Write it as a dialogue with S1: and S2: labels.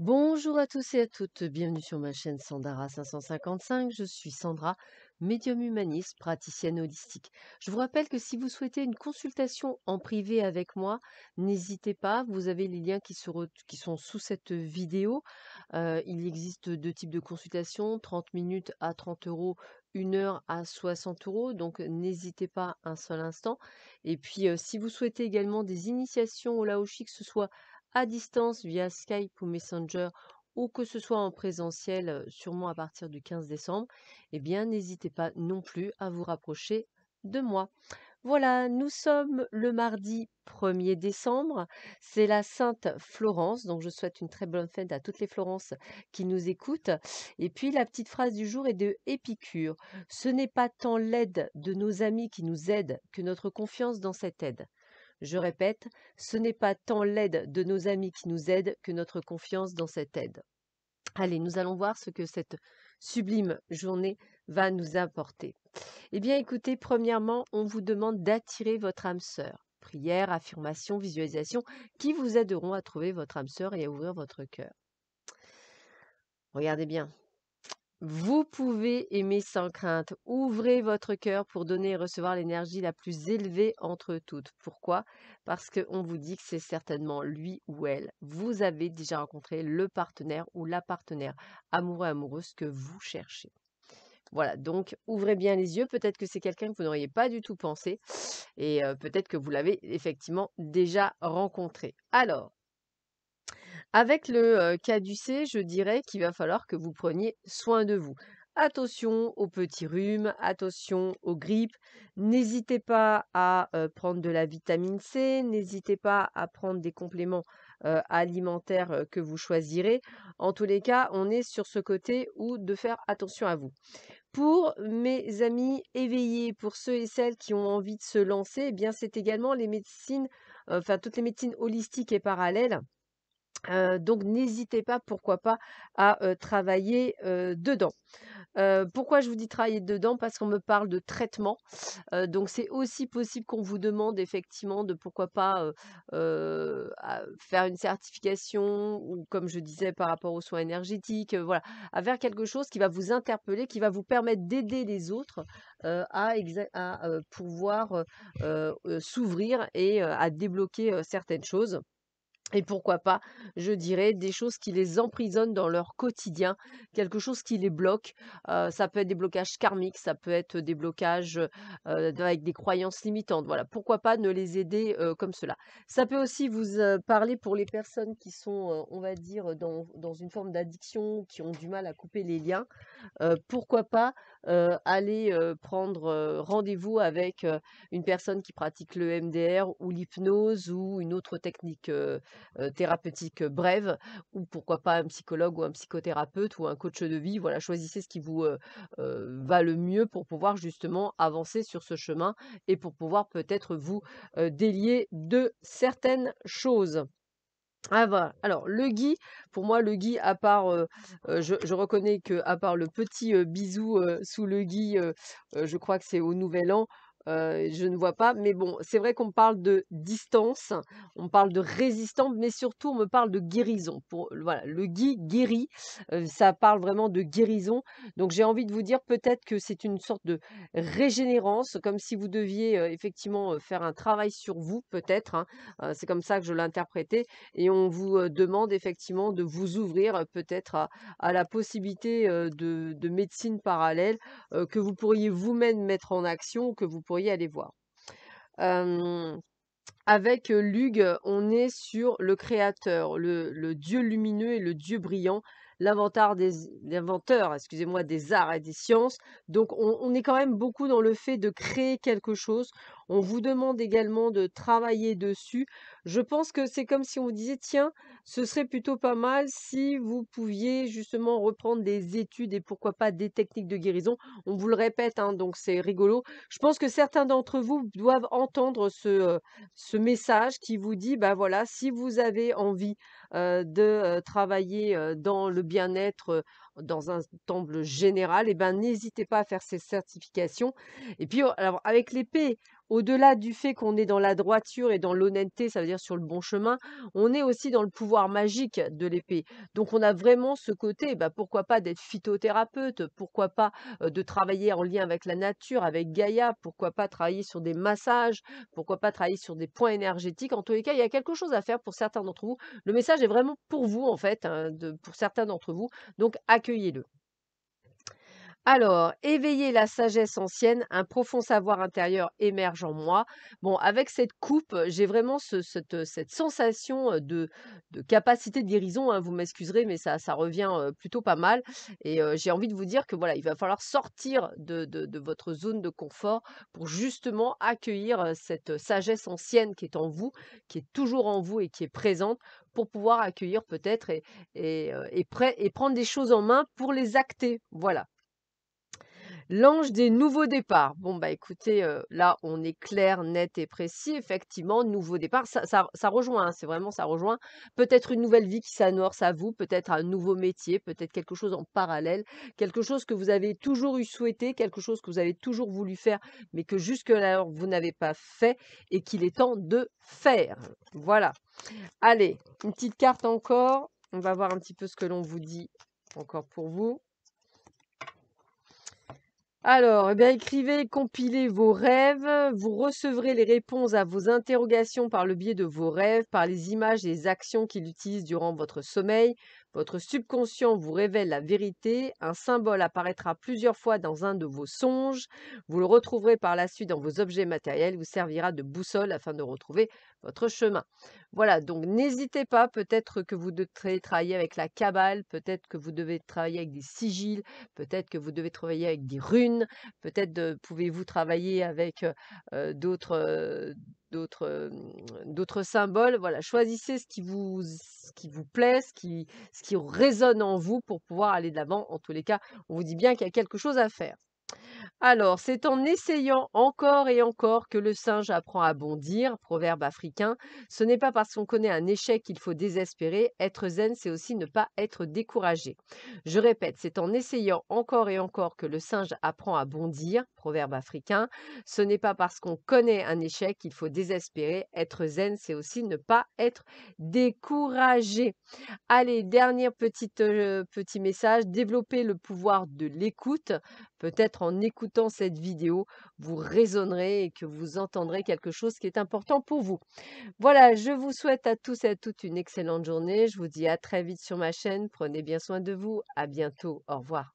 S1: Bonjour à tous et à toutes, bienvenue sur ma chaîne Sandara 555. Je suis Sandra, médium humaniste, praticienne holistique. Je vous rappelle que si vous souhaitez une consultation en privé avec moi, n'hésitez pas, vous avez les liens qui sont sous cette vidéo. Il existe deux types de consultations, 30 minutes à 30 euros, 1 heure à 60 euros, donc n'hésitez pas un seul instant. Et puis, si vous souhaitez également des initiations au Laoshi, que ce soit à distance via Skype ou Messenger ou que ce soit en présentiel, sûrement à partir du 15 décembre, eh bien n'hésitez pas non plus à vous rapprocher de moi. Voilà, nous sommes le mardi 1er décembre, c'est la Sainte Florence, donc je souhaite une très bonne fête à toutes les Florences qui nous écoutent. Et puis la petite phrase du jour est de Épicure. Ce n'est pas tant l'aide de nos amis qui nous aident que notre confiance dans cette aide. Je répète, ce n'est pas tant l'aide de nos amis qui nous aident que notre confiance dans cette aide. Allez, nous allons voir ce que cette sublime journée va nous apporter. Eh bien, écoutez, premièrement, on vous demande d'attirer votre âme sœur. Prière, affirmation, visualisation, qui vous aideront à trouver votre âme sœur et à ouvrir votre cœur. Regardez bien. Vous pouvez aimer sans crainte. Ouvrez votre cœur pour donner et recevoir l'énergie la plus élevée entre toutes. Pourquoi? Parce qu'on vous dit que c'est certainement lui ou elle. Vous avez déjà rencontré le partenaire ou la partenaire amoureux, amoureuse que vous cherchez. Voilà, donc ouvrez bien les yeux. Peut-être que c'est quelqu'un que vous n'auriez pas du tout pensé et peut-être que vous l'avez effectivement déjà rencontré. Alors, avec le caducée, je dirais qu'il va falloir que vous preniez soin de vous. Attention aux petits rhumes, attention aux grippes. N'hésitez pas à prendre de la vitamine C, n'hésitez pas à prendre des compléments alimentaires que vous choisirez. En tous les cas, on est sur ce côté où de faire attention à vous. Pour mes amis éveillés, pour ceux et celles qui ont envie de se lancer, eh bien c'est également les médecines, enfin toutes les médecines holistiques et parallèles. Donc n'hésitez pas, pourquoi pas, à travailler dedans. Pourquoi je vous dis travailler dedans? Parce qu'on me parle de traitement, donc c'est aussi possible qu'on vous demande effectivement de pourquoi pas, faire une certification ou comme je disais par rapport aux soins énergétiques, voilà, à faire quelque chose qui va vous interpeller, qui va vous permettre d'aider les autres, à pouvoir, s'ouvrir et à débloquer, certaines choses. Et pourquoi pas, je dirais, des choses qui les emprisonnent dans leur quotidien, quelque chose qui les bloque. Ça peut être des blocages karmiques, ça peut être des blocages, avec des croyances limitantes. Voilà, pourquoi pas ne les aider, comme cela. Ça peut aussi vous, parler pour les personnes qui sont, on va dire, dans une forme d'addiction, qui ont du mal à couper les liens. Pourquoi pas, aller, prendre, rendez-vous avec, une personne qui pratique le MDR ou l'hypnose ou une autre technique, thérapeutique, brève ou pourquoi pas un psychologue ou un psychothérapeute ou un coach de vie. Voilà, choisissez ce qui vous, va le mieux pour pouvoir justement avancer sur ce chemin et pour pouvoir peut-être vous, délier de certaines choses. Ah voilà. Alors le gui, pour moi le gui à part, je reconnais que à part le petit, bisou, sous le gui, je crois que c'est au nouvel an, je ne vois pas. Mais bon, c'est vrai qu'on me parle de distance, on me parle de résistance, mais surtout on me parle de guérison. Pour voilà, le gui guérit, ça parle vraiment de guérison. Donc j'ai envie de vous dire peut-être que c'est une sorte de régénérance, comme si vous deviez, effectivement, faire un travail sur vous peut-être, hein, c'est comme ça que je l'interprétais et on vous, demande effectivement de vous ouvrir, peut-être à la possibilité, de médecine parallèle, que vous pourriez vous-même mettre en action, que vous pourriez aller voir. Hem Avec, Lug, on est sur le créateur, le dieu lumineux et le dieu brillant, l'inventeur, excusez-moi, des arts et des sciences. Donc on est quand même beaucoup dans le fait de créer quelque chose. On vous demande également de travailler dessus. Je pense que c'est comme si on vous disait: «Tiens, ce serait plutôt pas mal si vous pouviez justement reprendre des études et pourquoi pas des techniques de guérison». On vous le répète, hein, donc c'est rigolo. Je pense que certains d'entre vous doivent entendre ce message qui vous dit, bah voilà, si vous avez envie de travailler dans le bien-être, dans un ensemble général, eh ben, n'hésitez pas à faire ces certifications. Et puis, alors, avec l'épée, au-delà du fait qu'on est dans la droiture et dans l'honnêteté, ça veut dire sur le bon chemin, on est aussi dans le pouvoir magique de l'épée. Donc, on a vraiment ce côté, bah, pourquoi pas d'être phytothérapeute, pourquoi pas de travailler en lien avec la nature, avec Gaïa, pourquoi pas travailler sur des massages, pourquoi pas travailler sur des points énergétiques. En tous les cas, il y a quelque chose à faire pour certains d'entre vous. Le message est vraiment pour vous, en fait, hein, pour certains d'entre vous. Donc, accueillez-le. Alors, éveiller la sagesse ancienne, un profond savoir intérieur émerge en moi. Bon, avec cette coupe, j'ai vraiment cette sensation de capacité de guérison, hein, vous m'excuserez, mais ça revient plutôt pas mal. Et j'ai envie de vous dire que voilà, il va falloir sortir de votre zone de confort pour justement accueillir cette sagesse ancienne qui est en vous, qui est toujours en vous et qui est présente pour pouvoir accueillir peut-être et prendre des choses en main pour les acter. Voilà. L'ange des nouveaux départs. Bon, bah, écoutez, là, on est clair, net et précis. Effectivement, nouveau départ, ça rejoint, hein, c'est vraiment ça rejoint. Peut-être une nouvelle vie qui s'amorce à vous, peut-être un nouveau métier, peut-être quelque chose en parallèle, quelque chose que vous avez toujours eu souhaité, quelque chose que vous avez toujours voulu faire, mais que jusque-là, vous n'avez pas fait et qu'il est temps de faire. Voilà. Allez, une petite carte encore. On va voir un petit peu ce que l'on vous dit encore pour vous. Alors, eh bien, écrivez et compilez vos rêves. Vous recevrez les réponses à vos interrogations par le biais de vos rêves, par les images et les actions qu'il utilise durant votre sommeil. Votre subconscient vous révèle la vérité. Un symbole apparaîtra plusieurs fois dans un de vos songes. Vous le retrouverez par la suite dans vos objets matériels. Vous servira de boussole afin de retrouver votre chemin. Voilà, donc n'hésitez pas, peut-être que vous devrez travailler avec la cabale, peut-être que vous devez travailler avec des sigils, peut-être que vous devez travailler avec des runes, peut-être pouvez-vous travailler avec d'autres symboles. Voilà, choisissez ce qui vous plaît, ce qui résonne en vous pour pouvoir aller de l'avant. En tous les cas, on vous dit bien qu'il y a quelque chose à faire. Alors, c'est en essayant encore et encore que le singe apprend à bondir, proverbe africain. Ce n'est pas parce qu'on connaît un échec qu'il faut désespérer. Être zen, c'est aussi ne pas être découragé. Je répète, c'est en essayant encore et encore que le singe apprend à bondir, proverbe africain. Ce n'est pas parce qu'on connaît un échec qu'il faut désespérer. Être zen, c'est aussi ne pas être découragé. Allez, dernier petit message, développer le pouvoir de l'écoute. Peut-être en écoutant cette vidéo, vous raisonnerez et que vous entendrez quelque chose qui est important pour vous. Voilà, je vous souhaite à tous et à toutes une excellente journée. Je vous dis à très vite sur ma chaîne. Prenez bien soin de vous. À bientôt. Au revoir.